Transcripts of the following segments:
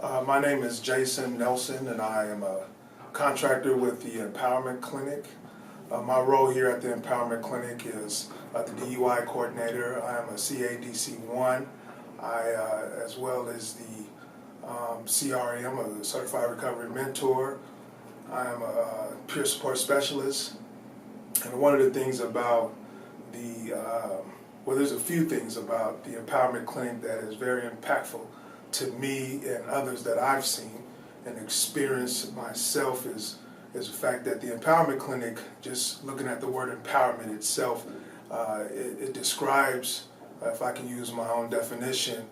My name is Jason Nelson, and I am a contractor with the Empowerment Clinic. My role here at the Empowerment Clinic is the DUI coordinator. I am a CADC1, as well as the CRM, a Certified Recovery Mentor. I am a peer support specialist. And one of the things about there's a few things about the Empowerment Clinic that is very impactful to me and others that I've seen and experienced myself is the fact that the Empowerment Clinic, just looking at the word empowerment itself, it describes, if I can use my own definition,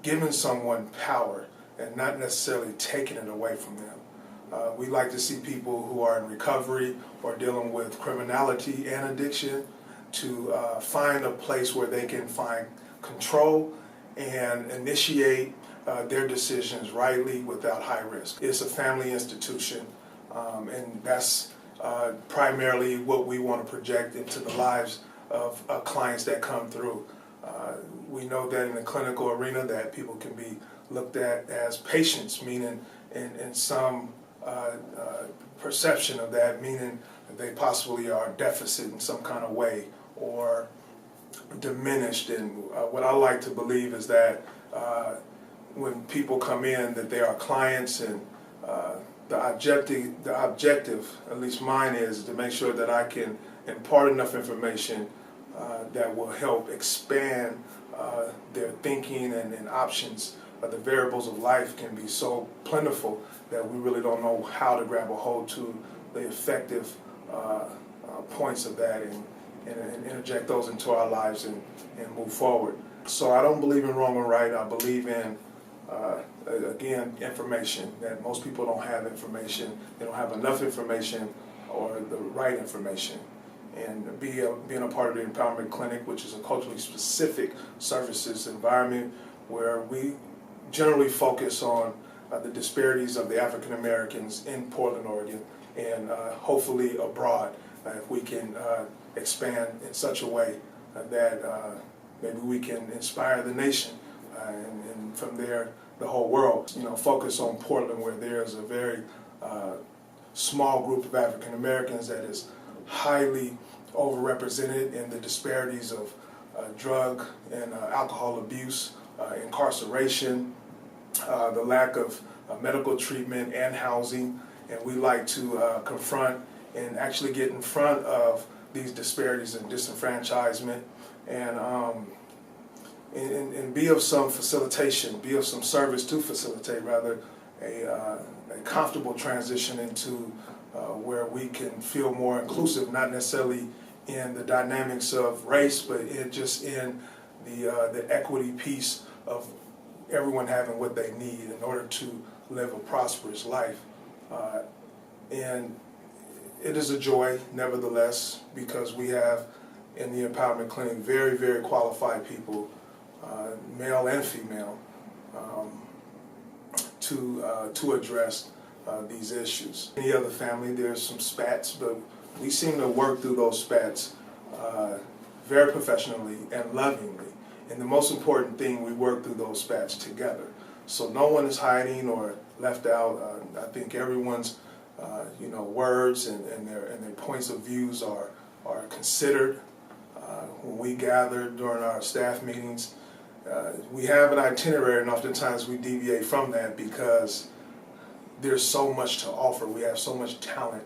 giving someone power and not necessarily taking it away from them. We like to see people who are in recovery or dealing with criminality and addiction to find a place where they can find control and initiate their decisions rightly without high risk. It's a family institution, and that's primarily what we want to project into the lives of clients that come through. We know that in the clinical arena that people can be looked at as patients, meaning in some perception of that, meaning that they possibly are deficit in some kind of way or diminished. And what I like to believe is that when people come in, that they are clients, and the objective, at least mine, is to make sure that I can impart enough information that will help expand their thinking and options. The variables of life can be so plentiful that we really don't know how to grab a hold to the effective points of that and interject those into our lives and move forward. So I don't believe in wrong or right. I believe in, again, information, that most people don't have information. They don't have enough information or the right information. And being a part of the Empowerment Clinic, which is a culturally specific services environment where we generally focus on the disparities of the African Americans in Portland, Oregon, and hopefully abroad, if we can expand in such a way that maybe we can inspire the nation, and from there the whole world. Focus on Portland, where there's a very small group of African Americans that is highly overrepresented in the disparities of drug and alcohol abuse, incarceration, the lack of medical treatment and housing. And we like to confront and actually get in front of these disparities and disenfranchisement, and be of some facilitation, be of some service to facilitate rather a comfortable transition into where we can feel more inclusive, not necessarily in the dynamics of race, but just in the equity piece of everyone having what they need in order to live a prosperous life. And it is a joy, nevertheless, because we have in the Empowerment Clinic very, very qualified people, male and female, to address these issues. Any other family, there's some spats, but we seem to work through those spats very professionally and lovingly. And the most important thing, we work through those spats together. So no one is hiding or left out. I think everyone's words and their points of views are considered. When we gather during our staff meetings, we have an itinerary, and oftentimes we deviate from that because there's so much to offer. We have so much talent,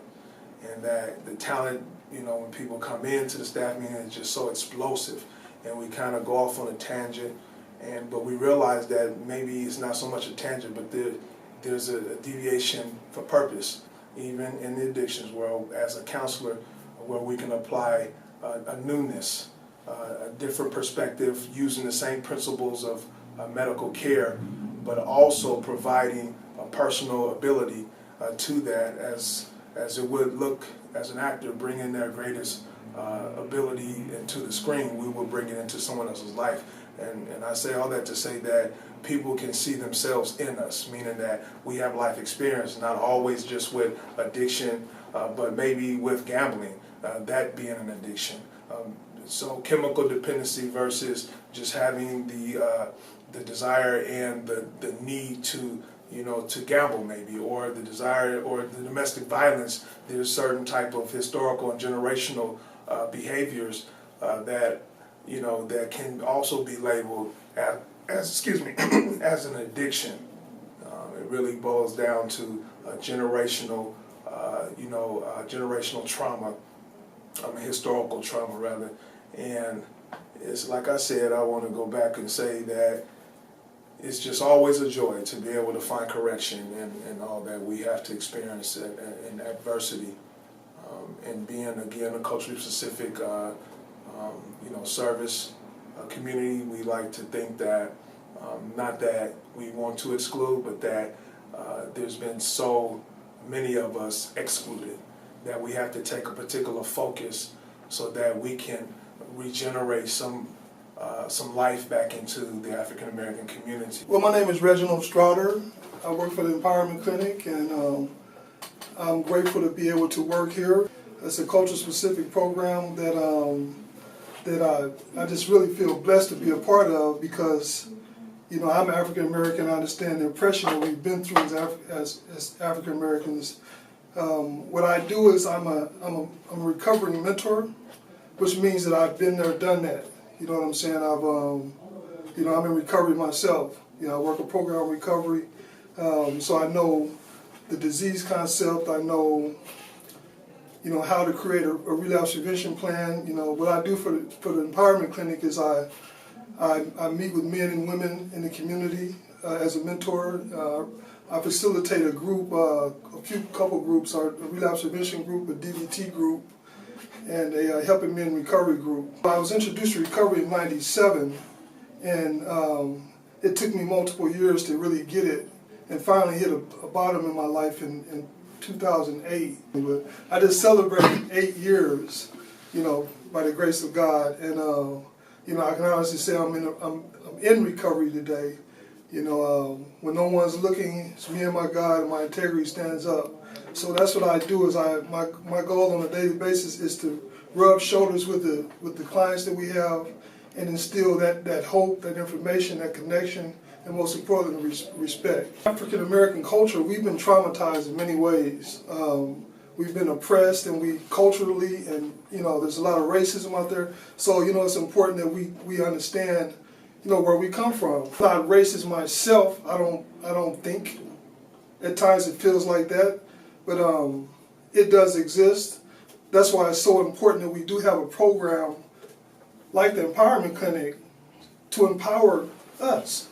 and that the talent, when people come into the staff meeting, is just so explosive, and we kind of go off on a tangent, but we realize that maybe it's not so much a tangent, but there's a deviation for purpose, even in the addictions world, as a counselor, where we can apply a newness, a different perspective, using the same principles of medical care, but also providing a personal ability to that, as it would look as an actor bringing their greatest ability into the screen, we will bring it into someone else's life. And I say all that to say that people can see themselves in us, meaning that we have life experience, not always just with addiction, but maybe with gambling, that being an addiction. So chemical dependency versus just having the desire and the need to to gamble maybe, or the desire, or the domestic violence. There's certain type of historical and generational behaviors that that can also be labeled as excuse me as an addiction. It really boils down to generational generational trauma, historical trauma rather. And it's like I said, I want to go back and say that it's just always a joy to be able to find correction and all that we have to experience in adversity. And being, again, a culturally specific, service community, we like to think that, not that we want to exclude, but that there's been so many of us excluded that we have to take a particular focus so that we can regenerate some life back into the African American community. Well, my name is Reginald Strouder. I work for the Empowerment Clinic, and I'm grateful to be able to work here. It's a culture-specific program that I just really feel blessed to be a part of, because I'm African American. I understand the oppression that we've been through as African Americans. What I do is I'm a recovering mentor, which means that I've been there, done that. You know what I'm saying? I'm in recovery myself. I work a program of recovery, so I know the disease concept. I know, how to create a relapse prevention plan. What I do for the Empowerment Clinic is I meet with men and women in the community as a mentor. I facilitate a group, couple groups, a relapse prevention group, a DBT group, and a Helping Men Recovery group. I was introduced to recovery in '97, and it took me multiple years to really get it, and finally hit a bottom in my life in 2008. But I just celebrated 8 years, by the grace of God, and I can honestly say I'm in recovery today. When no one's looking, it's me and my God, and my integrity stands up. So that's what I do. Is my goal on a daily basis is to rub shoulders with the clients that we have, and instill that hope, that information, that connection, and most importantly, respect. African American culture, we've been traumatized in many ways. We've been oppressed, and we culturally, and there's a lot of racism out there. So it's important that we understand where we come from. I'm not racist myself. I don't think. At times it feels like that, but it does exist. That's why it's so important that we do have a program like the Empowerment Clinic to empower us.